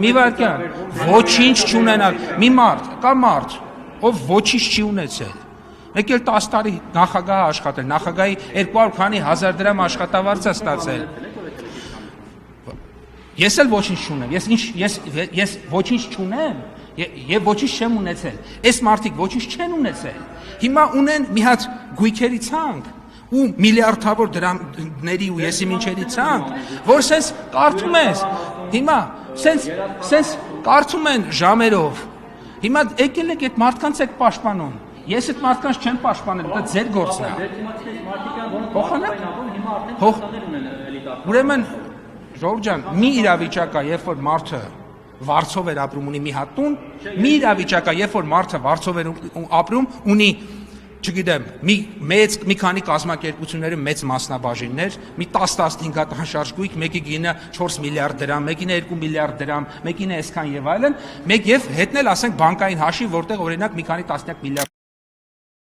մի վարքյան, ոչինչ չունենալ, մի մարդ, կա մարդ, ով ոչինչ չի ունեցել, մեկ էլ 10 տարի նախագահ աշխատել, նախագահի 200 քանի հազար դրամ աշխատավարձ է ստացել, ես էլ ոչինչ չունեմ, ես ոչինչ չունեմ, եւ ոչինչ չեմ ունեցել, այս մարդիկ ոչինչ չեն ունեցել, հիմա ունեն մի հատ գույքերի ցանկ, ու միլիարդավոր դրամների ու եսի մինչերի ցանկ, որ սենց կարդում ես, հիմա սենց կարդում են ժամերով, հիմա եկել եք այդ մարդկանց եք պաշտպանում, ես այդ մարդկանց չեմ պաշտպանել, դա ձեր գործն է, ուրեմն Ժողովուրդ ջան, մի իրավիճակ է, երբ որ մարդը վարձով էր ապրում ունի մի հատ տուն, մի իրավիճակ է, երբ որ մարդը վարձով էր ապրում ունի, չգիտեմ, մի քանի կազմակերպությունների մեծ մասնաբաժիններ, մի 10-15 հատ անշարժ գույք, մեկի գինը 4 միլիարդ դրամ, մեկինը 2 միլիարդ դրամ, մեկինը այսքան եւ այլն, մեկ եւ հետնել ասենք բանկային հաշիվ, որտեղ օրինակ մի քանի տասնյակ միլիարդ